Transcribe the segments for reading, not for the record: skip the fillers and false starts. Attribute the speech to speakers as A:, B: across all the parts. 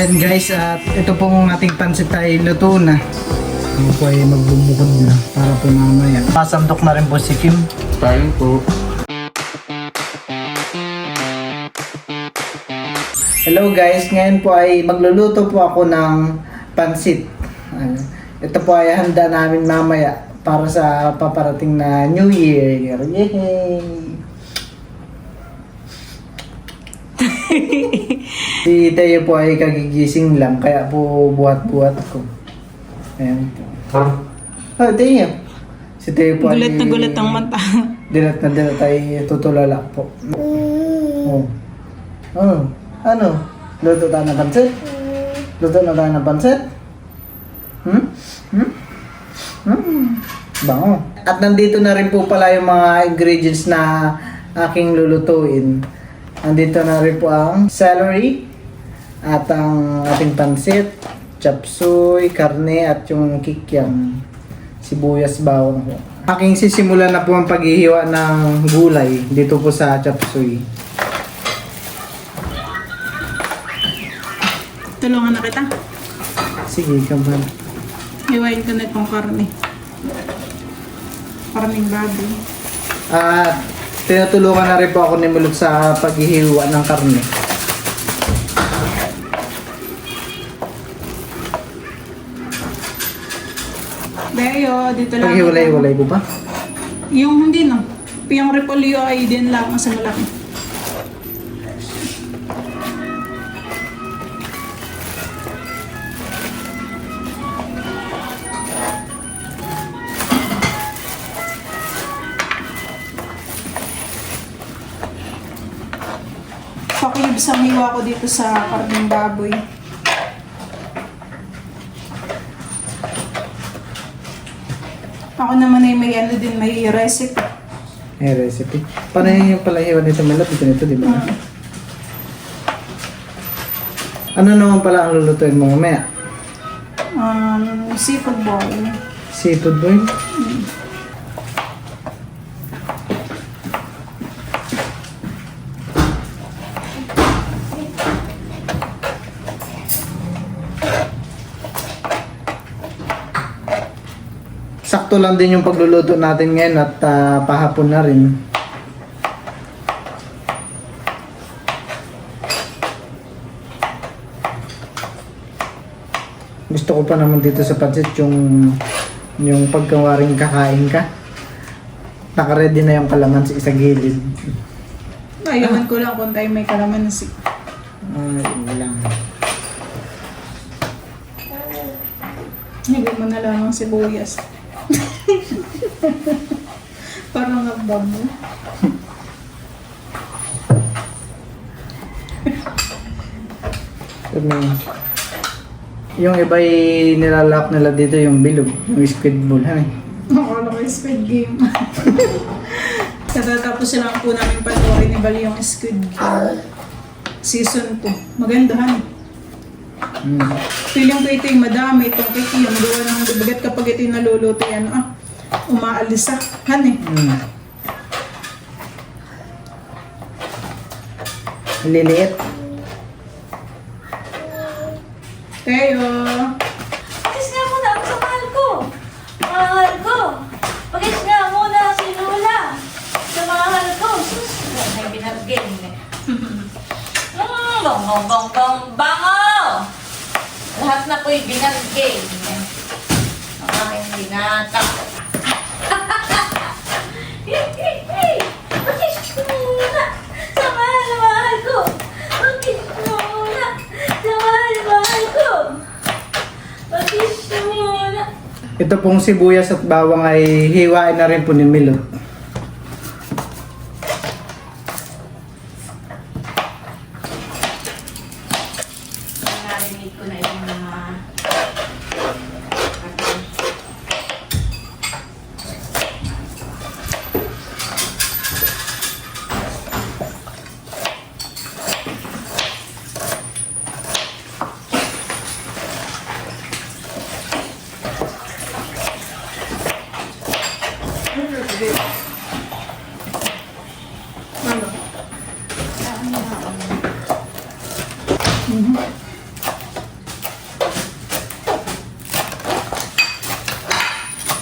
A: Ayan guys, at ito pong ating pansit ay luto na. Ako po ay magbubukod na para po mamaya. Pasandok na rin po si Kim.
B: Kain po.
A: Hello guys, ngayon po ay magluluto po ako ng pansit. Ito po ay handa namin mamaya para sa paparating na New Year. Yay! Si Teo po ay kagigising lang, kaya po buhat-buhat ko. Ayan po. Oh, Teo. Si Teo po
C: Gulat na gulat ang mata.
A: Dilat na dilat ay tutulala po. Oh. Oh. Ano? Luto tayo ng pansit? Luto na tayo ng pansit? Bango. At nandito na rin po pala yung mga ingredients na aking lulutuin. Nandito na rin po ang celery at ang ating pansit, chop suey, karne at yung kikyam, sibuyas, bawang po. Aking sisimulan na po ang paghihiwa ng gulay dito po sa chop suey.
C: Tulungan na kita.
A: Sige, kaban.
C: Hiwain ko na itong karne. Karning baboy.
A: At tinutulungan na rin po ako ni Mulot sa paghihiwa ng karne.
C: Deo, dito lang.
A: Paghiwalay-walay po ba?
C: Yung hindi no. Yung repolyo ay din lang sa malaki. Pakiyubs ang hiwa ko dito sa karning baboy. Ako naman ay may ano din, may recipe.
A: May recipe. Paano yung pala hiwa nito Mulot? Ito, di ba? Ano naman pala ang lulutuin mo mamaya?
C: Seafood bowl.
A: Seafood boil? Sakto lang din yung pagluluto natin ngayon at pahapon na rin. Gusto ko pa naman dito sa pansit yung pagkawaring kakain ka. Naka-ready na yung kalamansi sa gilid.
C: Ayawan ko lang kung tayo may kalamansi.
A: Yun lang.
C: Higit mo na lang ang sibuyas. Parang nabab mo.
A: Yung iba nilalak nila dito yung bilog, yung squid ball. Ano?
C: Nakala ko yung Squid Game. Katatapos lang po namin panoorin ni Bali yung Squid Game. Season 2. Magandahan. Feeling ko ito yung madami. Itong kiki yung gawa ng bigat kapag ito yung naluluto yan. Umaalis Han eh.
A: Liliit.
C: Teo.
D: Pagkis nga muna ako sa mahal ko. Mahal ko. Pagkis nga muna si Lola. Sa mahal ko. Sus, may binagin eh. Bang, bang, bang, bang, bango! Lahat na ko'y binagin. Ang aking binata. Pagkis ko muna. Sa mahal ko. Pagkis ko muna. Sa mahal ko. Pagkis ko muna.
A: Ito pong sibuyas at bawang ay hiwain na rin po ni Milot.
D: Narinig ko na yung mga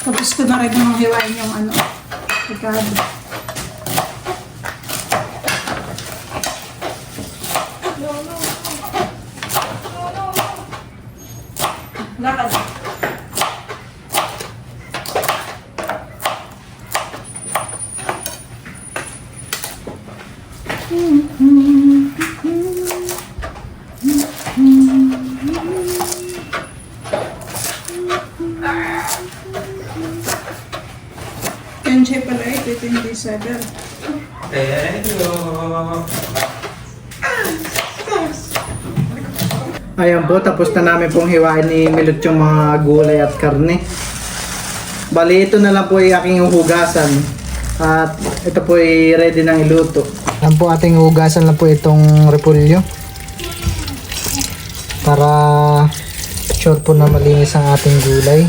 C: Tapos ko na rin nung hiwain yung ano, pagkado.
D: Lakad.
C: Kenche pala ito hindi sadal.
A: Ayan po, tapos na namin pong hiwain ni Milot yung mga gulay at karne. Bali, ito na lang po ay aking hugasan. At ito po ay ready nang iluto. Ayan po, ating hugasan lang po itong repolyo. Para sure po na malinis ang ating gulay.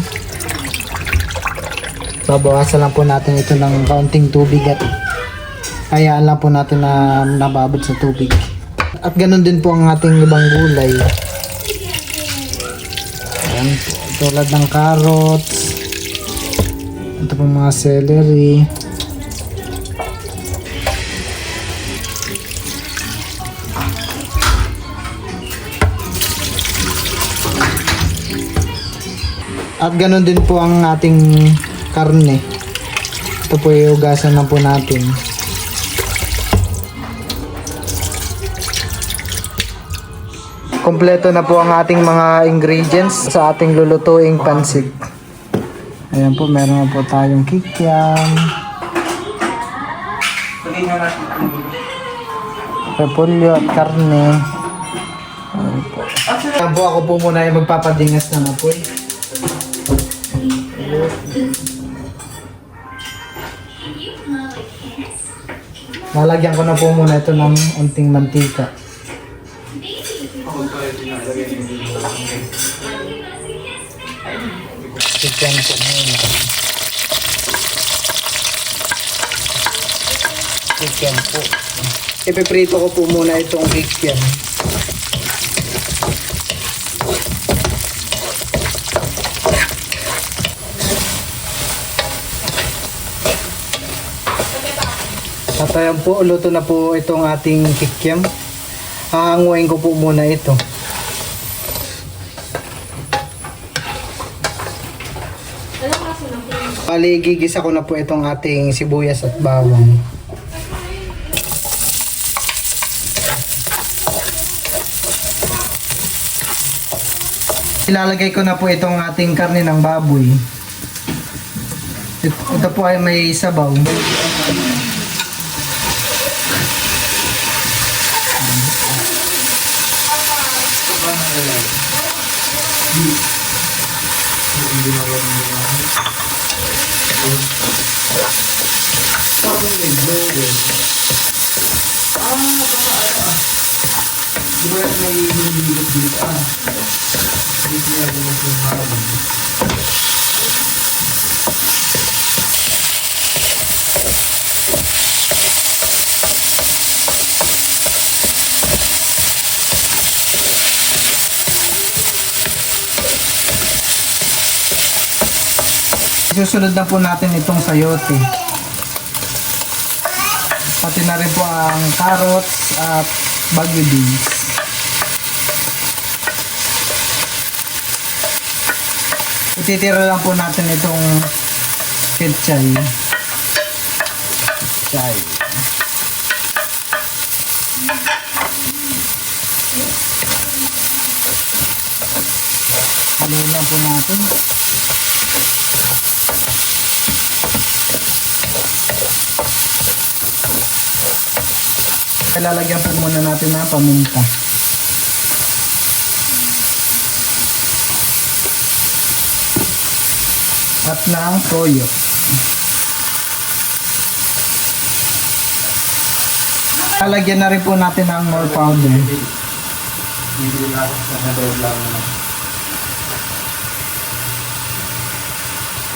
A: Babawasan lang po natin ito ng kaunting tubig at hayaan lang po natin na nababad sa tubig. At ganun din po ang ating ibang gulay. Ayan po, tulad ng carrots. Ito po mga celery. At ganun din po ang ating karne. Ito po iugasan lang po natin. Kompleto na po ang ating mga ingredients sa ating lulutuing pansit. Ayan po, meron na po tayong kikiam, repolyo at karne. Ayan po. Ayan po, ako po muna yung magpapadingas na po. Lalagyan ko na po muna ito ng unting mantika. Chicken po muna. Chicken po. Ipiprito ko po muna itong chicken. At ayan po, luto na po itong ating kikiam. Hahanguin ko po muna ito. Bali, gigisa ko na po itong ating sibuyas at bawang. Ilalagay ko na po itong ating karne ng baboy. Ito po ay may sabaw. Susunod na po natin itong sayote. Pati na rin po ang carrots at bagyo beans. Ititira lang po natin itong ketchay. Ketchay. Haluin lang po natin. Lalagyan po muna natin ng paminta. At ng toyo. Lalagyan na rin po natin ng more powder.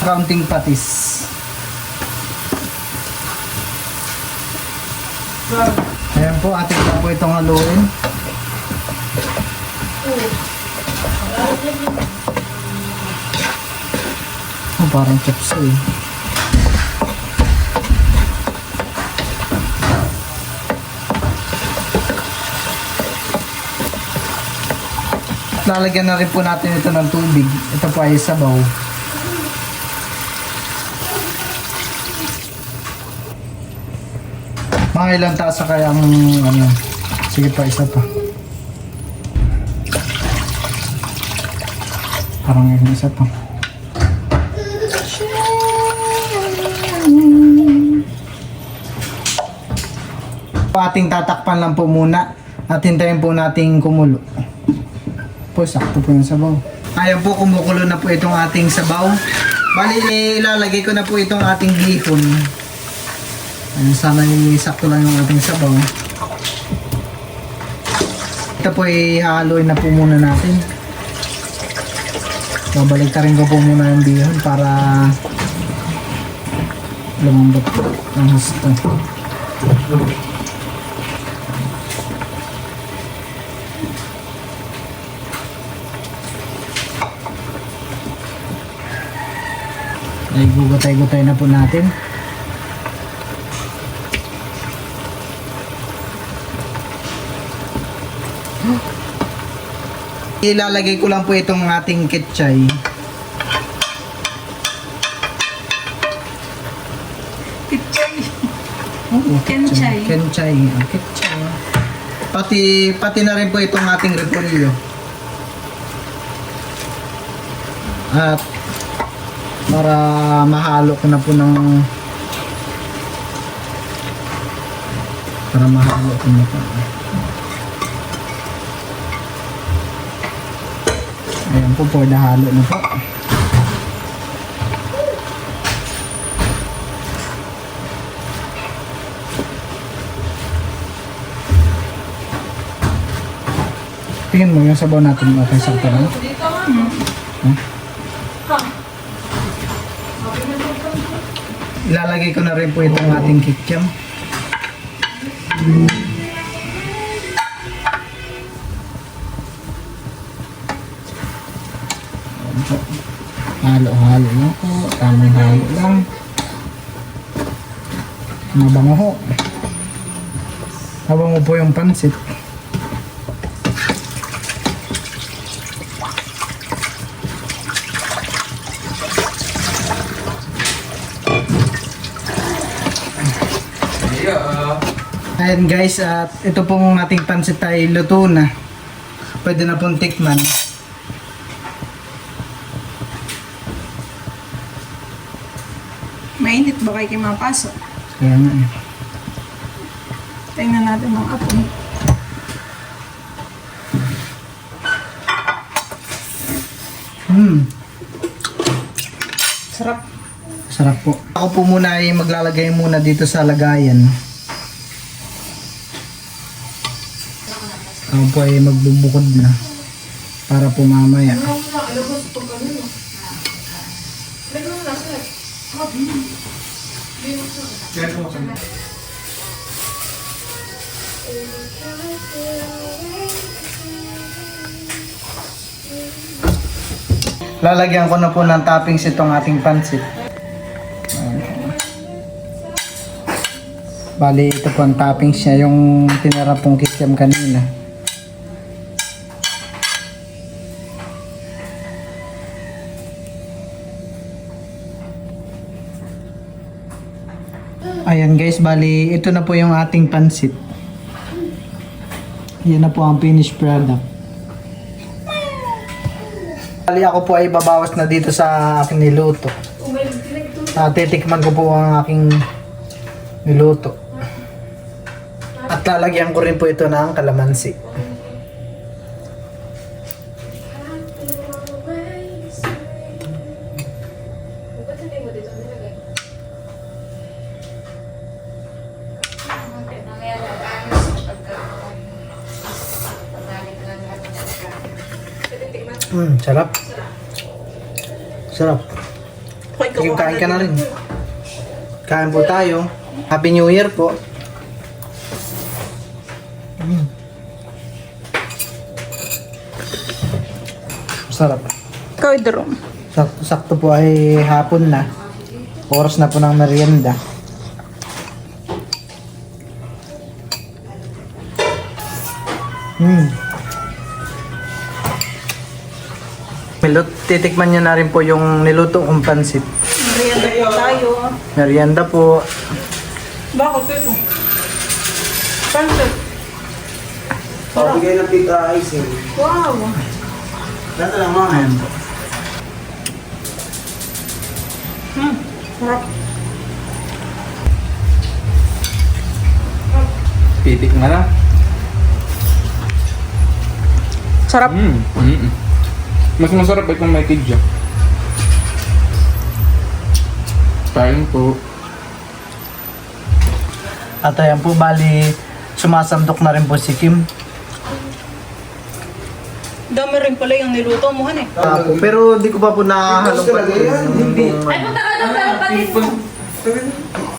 A: Kaunting patis. Ayan po, atin na po itong haluin. parang chopsuey. Lalagyan na rin po natin ito ng tubig. Ito po ay sabaw. Mga ilang tasa kaya ang ano. Sige pa, isa pa. Parang yung isa pa. Ating tatakpan lang po muna at hintayin po nating kumulo. Po, sakto po yung sabaw. Ayan po, kumukulo na po itong ating sabaw. Bali, ilalagay ko na po itong ating bihon. Ayan, sana sakto lang yung ating sabaw. Ito po ihahaloy na po muna natin. Babalik rin ko po muna yung bihon para lumambot po ang gusto. Ay, gugutay-gutay na po natin. Ilalagay ko lang po itong ating ketchay.
C: Kitchay.
A: Oo,
C: Kenchay.
A: Kenchay. Ketchay. Pati na rin po itong ating repolyo. At para mahalo ko na po ng ayan po, for the halo na po. Tingin mo yung sabaw natin, okay, sakto lang. Ilalagay ko na rin po itong ating kikiam. Halo-halo lang po. Tamang halo lang. Mabango ho. Mabango po yung pansit. Ayan guys, at ito pong ating pansit ay luto na. Pwede na pong tikman.
C: Mainit ba kayo mapasok?
A: Kaya nga eh.
C: Tingnan natin ang apoy. Sarap.
A: Sarap po. Ako po muna ay maglalagay muna dito sa lagayan. Ako po ay magbubukod na para po mamaya. Lalagyan ko na po ng toppings itong ating pansit. Bali, ito po ang toppings niya, yung tinira pong kikiam kanina. Ayan guys, bali, ito na po yung ating pansit. Yan na po ang finished product. Bali, ako po ay babawas na dito sa aking niluto. Titikman ko po ang aking niluto. At lalagyan ko rin po ito ng kalamansi. Sarap. Sarap. Sige, kain ka na rin. Kain po tayo. Happy New Year po. Sarap.
C: Ikaw, Idrom.
A: Sakto po ay hapon na. Oras na po ng merienda. Milot, titikman niyo na rin po yung niluto kong pansit.
C: Merienda po tayo.
A: Merienda po.
C: Bakit ito? Pansit.
B: Pabigay ng tita Ice eh.
C: Wow.
B: Nasa lang mga.
A: Ayan po.
C: Sarap.
E: Pitik nga na.
C: Sarap.
E: Mas masarap itong may kidja. Kain po.
A: At ayan po, bali, sumasandok na rin po si Kim.
C: Dami rin pala yung niluto mo, han eh.
A: Pero di ko pa po
B: Tapos
A: nakahalong
B: talaga yan. Hindi.
D: Ay, punta ka doon, pero patid mo.